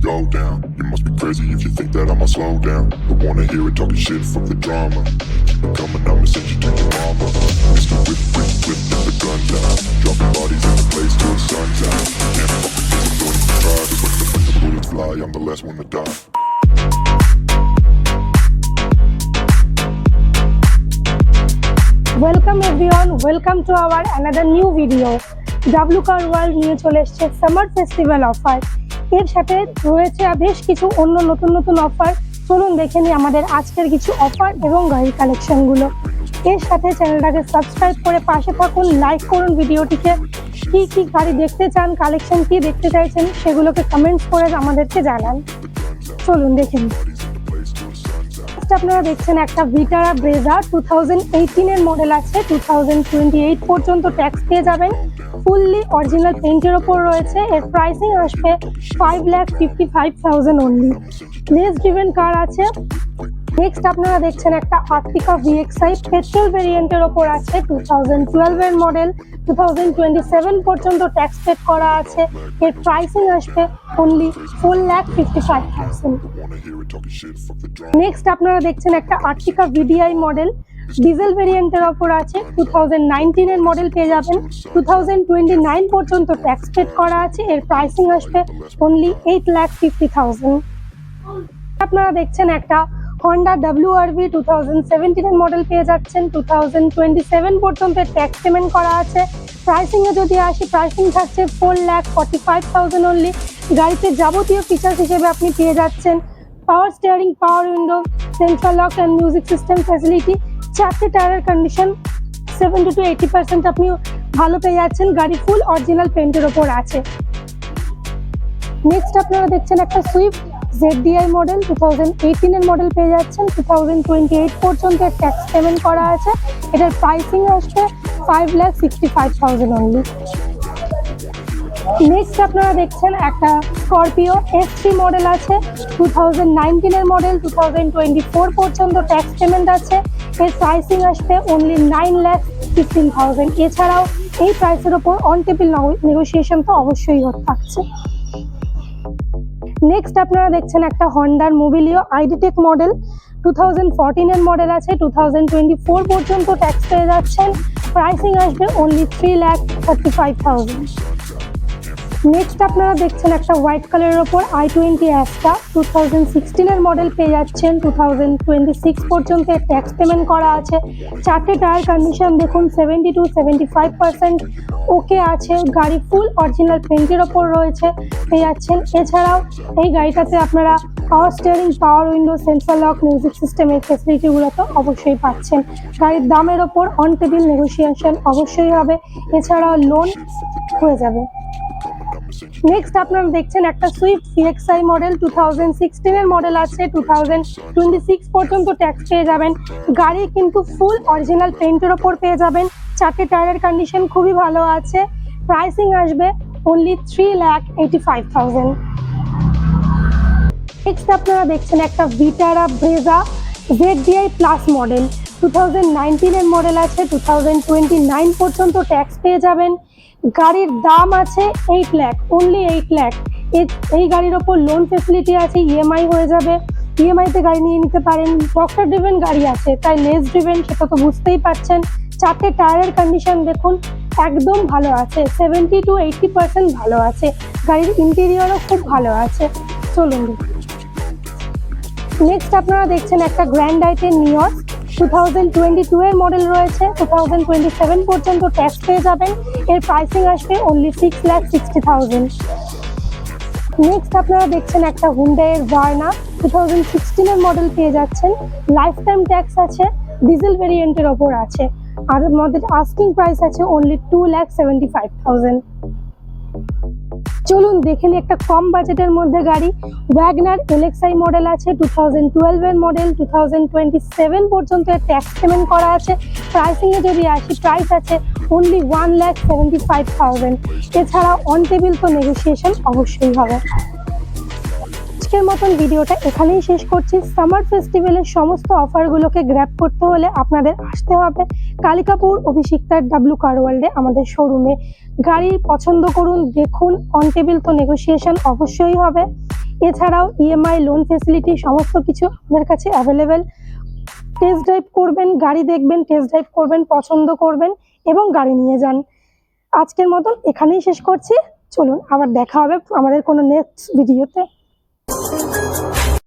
go down. You must be crazy if you think that I'ma slow down. Don't wanna hear it talking shit, fuck the drama. Keep it coming, I'ma send you to your mama. Mr. Whip, whip, whip, with the guns out. Dropping bodies in the place till the sun's out. Can't fuck with this, don't even try. But when the bullets fly, I'm the last one to die. Welcome everyone, welcome to our another new video. W car world নিয়ে চলে এসছে summer festival offer. এর সাথে রয়েছে বেশ কিছু অন্য নতুন নতুন অফার। চলুন দেখে নিই আমাদের আজকের কিছু অফার এবং গাড়ির কালেকশনগুলো। এর সাথে চ্যানেলটাকে সাবস্ক্রাইব করে পাশে থাকুন, লাইক করুন ভিডিওটিকে। কি কি গাড়ি দেখতে চান, কালেকশন কি দেখতে চাইছেন সেগুলোকে কমেন্টস করে আমাদেরকে জানান। চলুন দেখে নিই। আপনারা দেখছেন একটা ভিটারা ব্রেজা 2018 এর মডেল আছে। 2028 পর্যন্ত ট্যাক্স পেয়ে যাবেন। ফুললি অরিজিনাল পেইন্টের ওপর রয়েছে। এর প্রাইসিং আসবে 5,55,000 অনলি। লেস ড্রিভেন কার আছে। নেক্সট আপনারা দেখছেন একটা আর্টিকা VXI পেট্রোল ভেরিয়েন্টের ওপর আছে। 2012 এর মডেল। 2027 পর্যন্ত ট্যাক্স পেড করা আছে। এর প্রাইসিং আসবে অনলি 4,55,000। নেক্সট আপনারা দেখছেন একটা আর্টিকা VDI মডেল ডিজেল ভেরিয়েন্টের ওপর আছে। 2019 এর মডেল পেয়ে যাবেন। 2029 পর্যন্ত ট্যাক্স পেড করা আছে। এর প্রাইসিং আসবে অনলি 8,50,000। আপনারা দেখছেন একটা হন্ডা WRV 2017 এর মডেল পেয়ে যাচ্ছেন। 2027 পর্যন্ত ট্যাক্স পেমেন্ট করা আছে। প্রাইসিং এ যদি আসি, প্রাইসিং থাকছে 4,45,000 অনলি। গাড়িতে যাবতীয় ফিচার্স হিসেবে আপনি পেয়ে যাচ্ছেন power steering, power window, central lock and music system facility. 4টে টায়ারের কন্ডিশন 70 to 80% আপনি ভালো পেয়ে যাচ্ছেন। গাড়ি ফুল অরিজিনাল পেন্টের ওপর আছে। নেক্সট আপনারা দেখছেন একটা সুইফট ZDI মডেল 2018 এর মডেল পেয়ে যাচ্ছেন। 2028 পর্যন্ত ট্যাক্স পেমেন্ট করা আছে। এটার প্রাইসিং আসবে 5,65,000 অনলি। নেক্সট আপনারা দেখছেন একটা স্করপিও S3 মডেল আছে। 2019 এর মডেল। 2024 পর্যন্ত ট্যাক্স পেমেন্ট আছে। এর প্রাইসিং আসবে অনলি 9,15,000। এছাড়াও এই প্রাইসের ওপর অন টেবিল নেগোসিয়েশন তো অবশ্যই থাকছে। নেক্সট আপনারা দেখছেন একটা হন্ডার মোবিলিও ID.Tech মডেল। 2014 এর মডেল আছে। 2024 পর্যন্ত ট্যাক্স পেয়ে যাচ্ছেন। প্রাইসিং আসবে অনলি 3,35,000। নেক্সট আপনারা দেখছেন একটা হোয়াইট কালারের ওপর i20 অ্যাস্টা 2016 এর মডেল পেয়ে যাচ্ছেন। 2026 পর্যন্ত ট্যাক্স পেমেন্ট করা আছে। 4টে টায়ার কন্ডিশন দেখুন 70 to 75% ওকে আছে। গাড়ি ফুল অরিজিনাল পেন্টের ওপর রয়েছে পেয়ে যাচ্ছেন। এছাড়াও এই গাড়িটাতে আপনারা পাওয়ার steering, power window, central lock, music সিস্টেমের ফ্যাসিলিটিগুলো তো অবশ্যই পাচ্ছেন। গাড়ির দামের ওপর অন টেবিল নেগোসিয়েশন অবশ্যই হবে। এছাড়াও লোন হয়ে যাবে। নেক্সট আপনারা দেখছেন একটা সুইফট VXI মডেল 2016 এর মডেল আছে। 2026 পর্যন্ত ট্যাক্স পেয়ে যাবেন। গাড়ি কিন্তু ফুল অরিজিনাল পেইন্টের ওপর পেয়ে যাবেন। 4টে টায়ারের কন্ডিশন খুবই ভালো আছে। প্রাইসিং আসবে অনলি 3,85,000। নেক্সট আপনারা দেখছেন একটা ভিটারা ব্রেজা ZDI প্লাস মডেল 2019 এর মডেল আছে। 2029 পর্যন্ত ট্যাক্স পেয়ে যাবেন। গাড়ির দাম আছে 8 লাখ, অনলি 8 লাখ। এই গাড়ির ওপর লোন ফেসিলিটি আছে, EMI হয়ে যাবে। EMI তে গাড়ি নিয়ে নিতে পারেন। ডক্টর ড্রিভেন গাড়ি আছে, তাই লেস ড্রিভেন সেটা তো বুঝতেই পারছেন। 4টে টায়ারের কন্ডিশন দেখুন একদম ভালো আছে, 70 to 80% ভালো আছে। গাড়ির ইন্টেরিয়রও খুব ভালো আছে। চলুন নেক্সট আপনারা দেখছেন একটা গ্র্যান্ড আইটেন নিয়স 2022 এর মডেল রয়েছে। 2027 পর্যন্ত ট্যাক্স পেয়ে যাবেন। এর প্রাইসিং আসবে অনলি 6,60,000। নেক্সট আপনারা দেখছেন একটা হুন্ডাইয়ের ভার্না 2016 এর মডেল পেয়ে যাচ্ছেন। লাইফ টাইম ট্যাক্স আছে, ডিজেল ভেরিয়েন্টের ওপর আছে। আর আমাদের আস্কিং প্রাইস আছে অনলি 2,75,000। চলুন দেখে নিই একটা কম বাজেটের মধ্যে গাড়ি। ওয়াগনার LXI মডেল আছে। 2012 এর মডেল। 2027 পর্যন্ত ট্যাক্স পেমেন্ট করা আছে। প্রাইসিং এ যদি আসি, প্রাইস আছে অনলি 1,75,000। এছাড়া অন টেবিল তো নেগোসিয়েশন অবশ্যই হবে। আজকের মতন ভিডিওটা এখানেই শেষ করছি। সামার ফেস্টিভ্যালের সমস্ত অফারগুলোকে গ্র্যাব করতে হলে আপনাদের আসতে হবে কালিকাপুর অভিষিক্তার ডাব্লু কার ওয়ার্ল্ডে, আমাদের শোরুমে। গাড়ি পছন্দ করুন, দেখুন, অন টেবিল তো নেগোসিয়েশন অবশ্যই হবে। এছাড়াও ইএমআই লোন ফেসিলিটি সমস্ত কিছু আমাদের কাছে অ্যাভেলেবেল। টেস্ট ড্রাইভ করবেন, গাড়ি দেখবেন, টেস্ট ড্রাইভ করবেন, পছন্দ করবেন এবং গাড়ি নিয়ে যান। আজকের মতন এখানেই শেষ করছি। চলুন আবার দেখা হবে আমাদের কোনো নেক্সট ভিডিওতে।